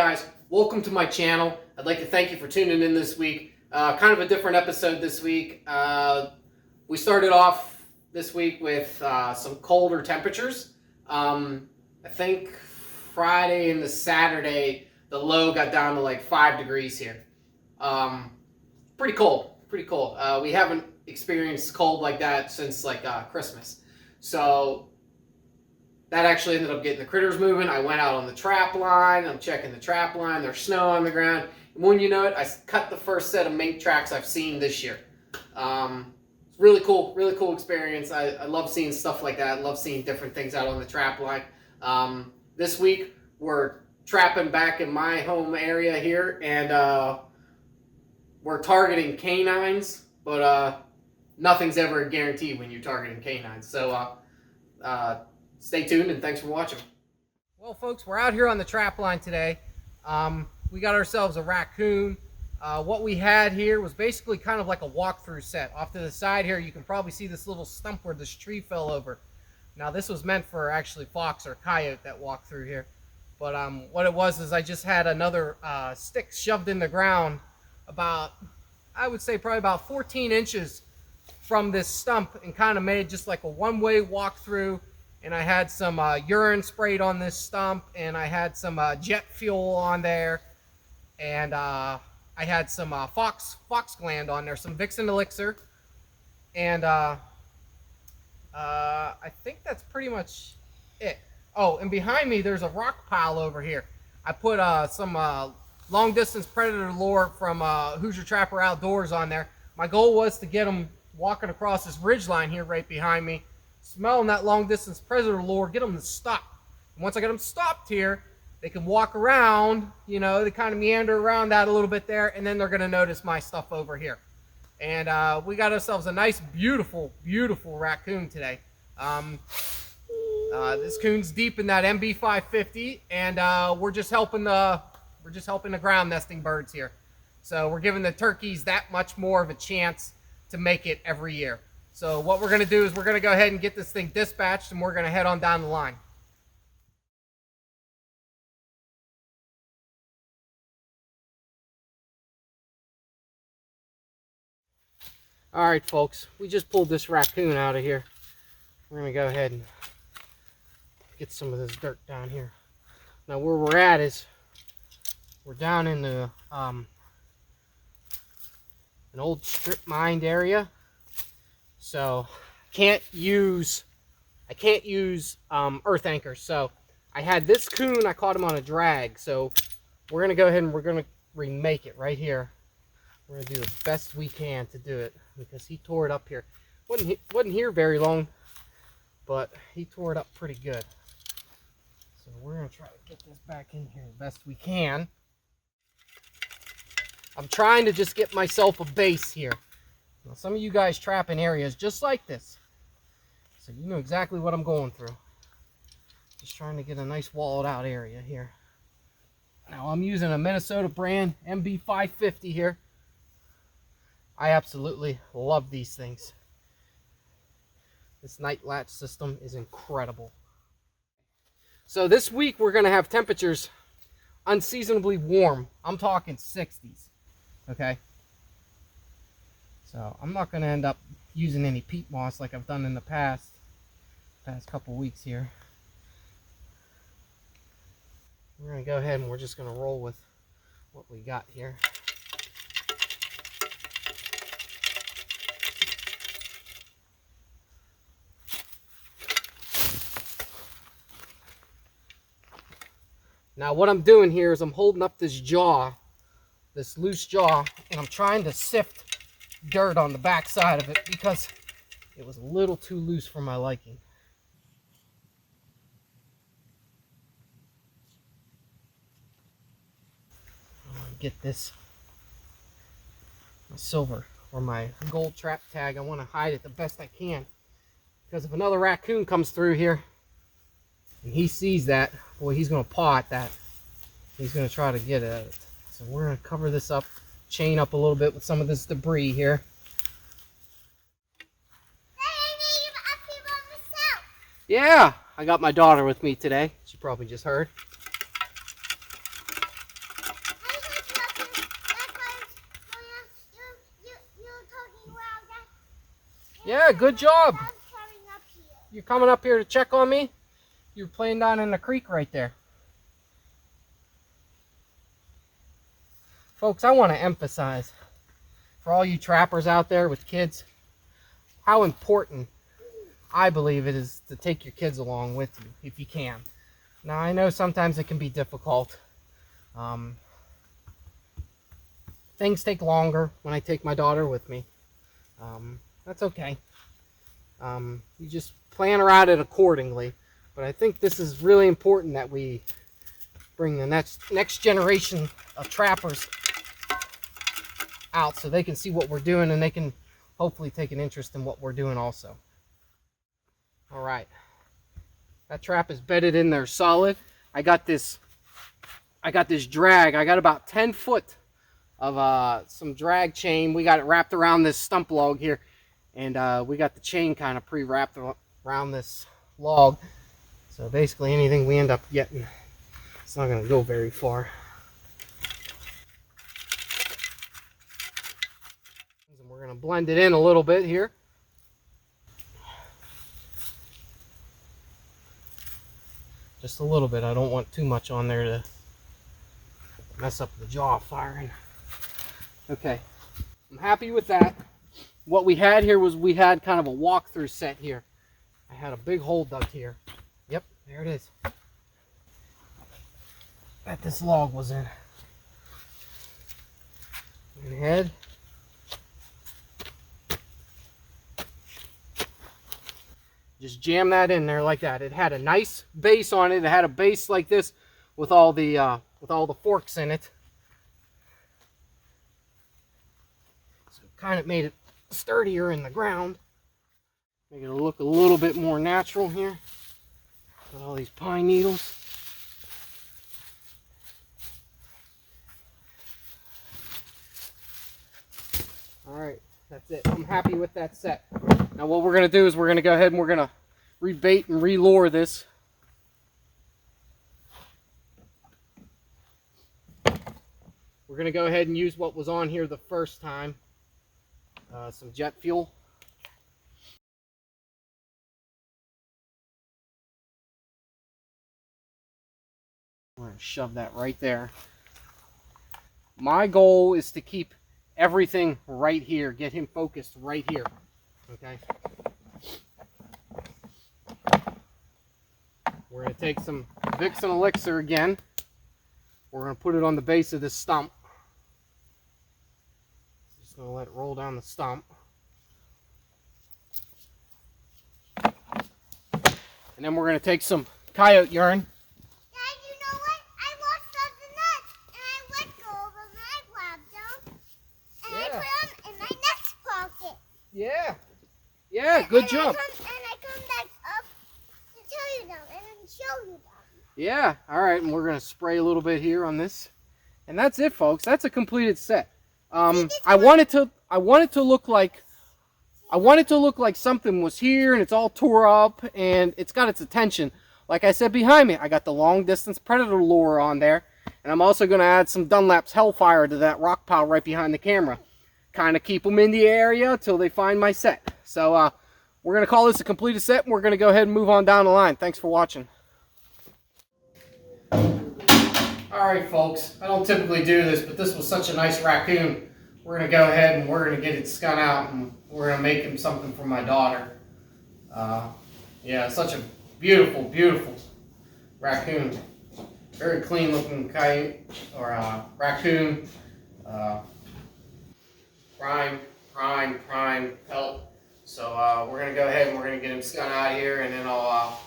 guys, welcome to my channel. I'd like to thank you for tuning in this week. Kind of a different episode this week. We started off this week with some colder temperatures. I think Friday and the Saturday, the low got down to like 5 degrees here. Pretty cold, pretty cold. We haven't experienced cold like that since like Christmas. So that actually ended up getting the critters moving. I went out on the trap line. I'm checking the trap line. There's snow on the ground. And when you know it, I cut the first set of mink tracks I've seen this year. It's really cool experience. I love seeing stuff like that. I love seeing different things out on the trap line. This week, we're trapping back in my home area here, and we're targeting canines, but nothing's ever a guarantee when you're targeting canines. So stay tuned and thanks for watching. Well, folks, we're out here on the trap line today. We got ourselves a raccoon. What we had here was basically kind of like a walkthrough set. Off to the side here, you can probably see this little stump where this tree fell over. Now, this was meant for actually fox or coyote that walked through here. But what it was is I just had another stick shoved in the ground about, I would say probably about 14 inches from this stump, and kind of made just like a one-way walkthrough. And I had some urine sprayed on this stump, and I had some jet fuel on there, and I had some fox gland on there, some Vixen elixir, and I think that's pretty much it. Oh, and behind me there's a rock pile over here. I put some long distance predator lure from Hoosier Trapper Outdoors on there. My goal was to get them walking across this ridge line here right behind me, smelling that long distance predator lure, get them to stop. And once I get them stopped here, they can walk around, you know, they kind of meander around that a little bit there, and then they're going to notice my stuff over here. And we got ourselves a nice, beautiful raccoon today. This coon's deep in that MB550, and we're just helping the ground nesting birds here. So we're giving the turkeys that much more of a chance to make it every year. So what we're going to do is we're going to go ahead and get this thing dispatched, and we're going to head on down the line. All right, folks, we just pulled this raccoon out of here. We're going to go ahead and get some of this dirt down here. Now where we're at is we're down in the an old strip mined area. So I can't use earth anchors. So I had this coon, I caught him on a drag. So we're gonna go ahead and we're gonna remake it right here. We're gonna do the best we can to do it, because he tore it up here. Wasn't here very long, but he tore it up pretty good. So we're gonna try to get this back in here the best we can. I'm trying to just get myself a base here. Now, some of you guys trap in areas just like this, so you know exactly what I'm going through. Just trying to get a nice walled out area here. Now I'm using a Minnesota brand MB550 here. I absolutely love these things. This night latch system is incredible. So this week we're going to have temperatures unseasonably warm. I'm talking 60s. Okay? So I'm not going to end up using any peat moss like I've done in the past couple weeks here. We're going to go ahead and we're just going to roll with what we got here. Now what I'm doing here is I'm holding up this jaw, this loose jaw, and I'm trying to sift dirt on the back side of it because it was a little too loose for my liking. I'm gonna get this, my silver or my gold trap tag. I want to hide it the best I can, because if another raccoon comes through here and he sees that, boy, he's going to paw at that. He's going to try to get at it. So we're going to cover this up, chain up a little bit with some of this debris here. Yeah, I got my daughter with me today. She probably just heard. Yeah, good job. You're coming up here to check on me? You're playing down in the creek right there. Folks, I want to emphasize for all you trappers out there with kids, how important I believe it is to take your kids along with you if you can. Now, I know sometimes it can be difficult. Things take longer when I take my daughter with me. That's okay. You just plan around it accordingly. But I think this is really important that we bring the next generation of trappers out so they can see what we're doing and they can hopefully take an interest in what we're doing also. All right, that trap is bedded in there solid. I got this drag. I got about 10 foot of some drag chain. We got it wrapped around this stump log here, and we got the chain kind of pre-wrapped around this log. So basically anything we end up getting, it's not going to go very far. And we're going to blend it in a little bit here. Just a little bit. I don't want too much on there to mess up the jaw firing. Okay, I'm happy with that. What we had here was we had kind of a walkthrough set here. I had a big hole dug here. Yep, there it is. That this log was in. And ahead. Just jam that in there like that. It had a nice base on it. It had a base like this with all the forks in it. So it kind of made it sturdier in the ground. Make it look a little bit more natural here. With all these pine needles. Alright, that's it. I'm happy with that set. Now what we're going to do is we're going to go ahead and we're going to rebait and re-lure this. We're going to go ahead and use what was on here the first time. Some jet fuel. We're going to shove that right there. My goal is to keep everything right here. Get him focused right here. Okay. We're going to take some Vicks and Elixir again. We're going to put it on the base of this stump. Just going to let it roll down the stump. And then we're going to take some coyote urine. Dad, you know what? I lost all the nuts and I let go of them and I grabbed them and I put them in my next pocket. Yeah. Yeah, good job. And I come back up to tell you them and show you them. Yeah, all right, and we're going to spray a little bit here on this. And that's it, folks. That's a completed set. I want it to look like something was here and it's all tore up and it's got its attention. Like I said behind me, I got the long distance predator lure on there, and I'm also going to add some Dunlap's Hellfire to that rock pile right behind the camera. Kind of keep them in the area until they find my set. So we're going to call this a completed set, and we're going to go ahead and move on down the line. Thanks for watching. Alright folks, I don't typically do this, but this was such a nice raccoon. We're going to go ahead and we're going to get it skun out, and we're going to make him something for my daughter. Yeah, such a beautiful, beautiful raccoon. Very clean looking coyote, or raccoon. Prime pelt. So we're going to go ahead and we're going to get him skun out of here, and then I'll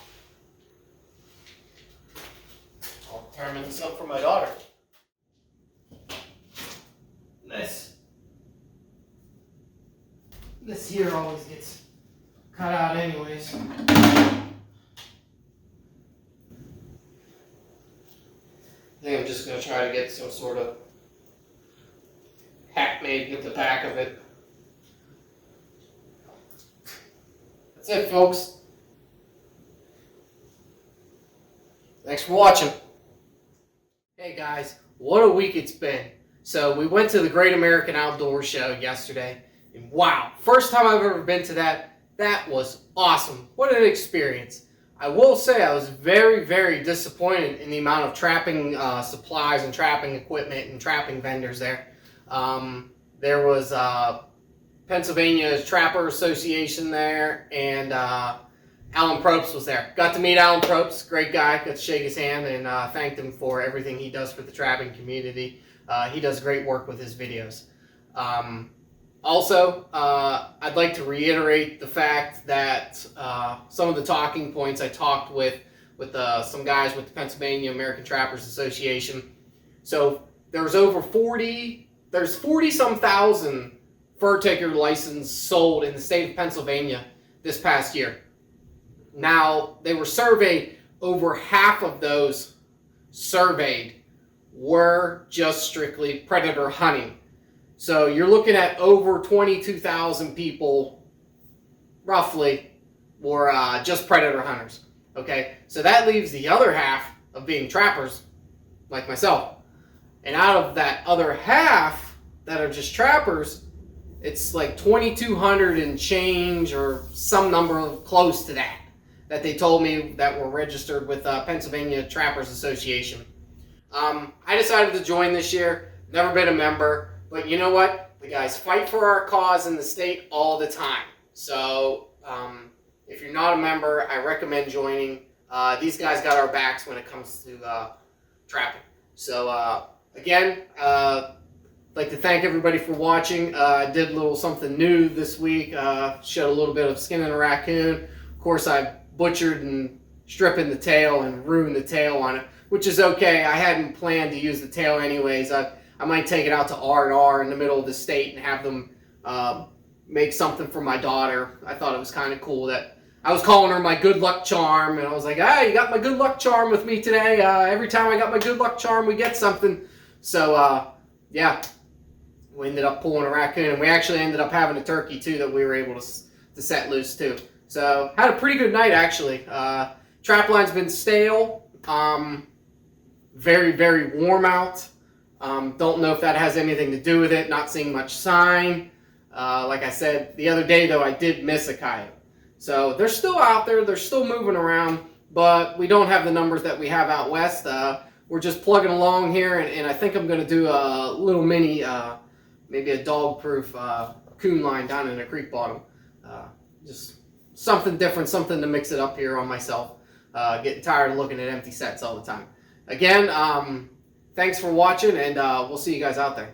turn this up for my daughter. This here always gets cut out anyways. I think I'm just going to try to get some sort of hack made with the back of it. That's it, folks. Thanks for watching. Hey guys, what a week it's been. So we went to the Great American Outdoor Show yesterday, and wow, first time I've ever been to that, that was awesome. What an experience. I will say I was very, very disappointed in the amount of trapping supplies and trapping equipment and trapping vendors there. There was Pennsylvania Trapper Association there, and Alan Probst was there. Got to meet Alan Probst, great guy. Got to shake his hand and thanked him for everything he does for the trapping community. He does great work with his videos. Also, I'd like to reiterate the fact that some of the talking points I talked with some guys with the Pennsylvania American Trappers Association. So there's over 40-some thousand fur taker licenses sold in the state of Pennsylvania this past year. Now, they were surveyed, over half of those surveyed were just strictly predator hunting. So you're looking at over 22,000 people, roughly, were just predator hunters. Okay, so that leaves the other half of being trappers, like myself. And out of that other half that are just trappers, it's like 2,200 and change, or some number close to that they told me that were registered with Pennsylvania Trappers Association. I decided to join this year. Never been a member. But you know what? The guys fight for our cause in the state all the time. So if you're not a member, I recommend joining. These guys got our backs when it comes to trapping. So again, I'd like to thank everybody for watching. I did a little something new this week. Showed a little bit of skinning a raccoon. Of course, I butchered and stripping the tail and ruined the tail on it, which is okay. I hadn't planned to use the tail anyways. I might take it out to R&R in the middle of the state and have them make something for my daughter. I thought it was kind of cool that I was calling her my good luck charm, and I was like, "Hey, you got my good luck charm with me today. Every time I got my good luck charm, we get something." So, yeah, we ended up pulling a raccoon, and we actually ended up having a turkey too that we were able to set loose too. So, had a pretty good night actually. Trap line's been stale. Very, very warm out. Don't know if that has anything to do with it, not seeing much sign. Like I said, the other day though, I did miss a coyote. So they're still out there, they're still moving around, but we don't have the numbers that we have out west. We're just plugging along here, and I think I'm going to do a little mini, maybe a dog-proof coon line down in the creek bottom. Just something different, something to mix it up here on myself. Getting tired of looking at empty sets all the time. Again, thanks for watching, and we'll see you guys out there.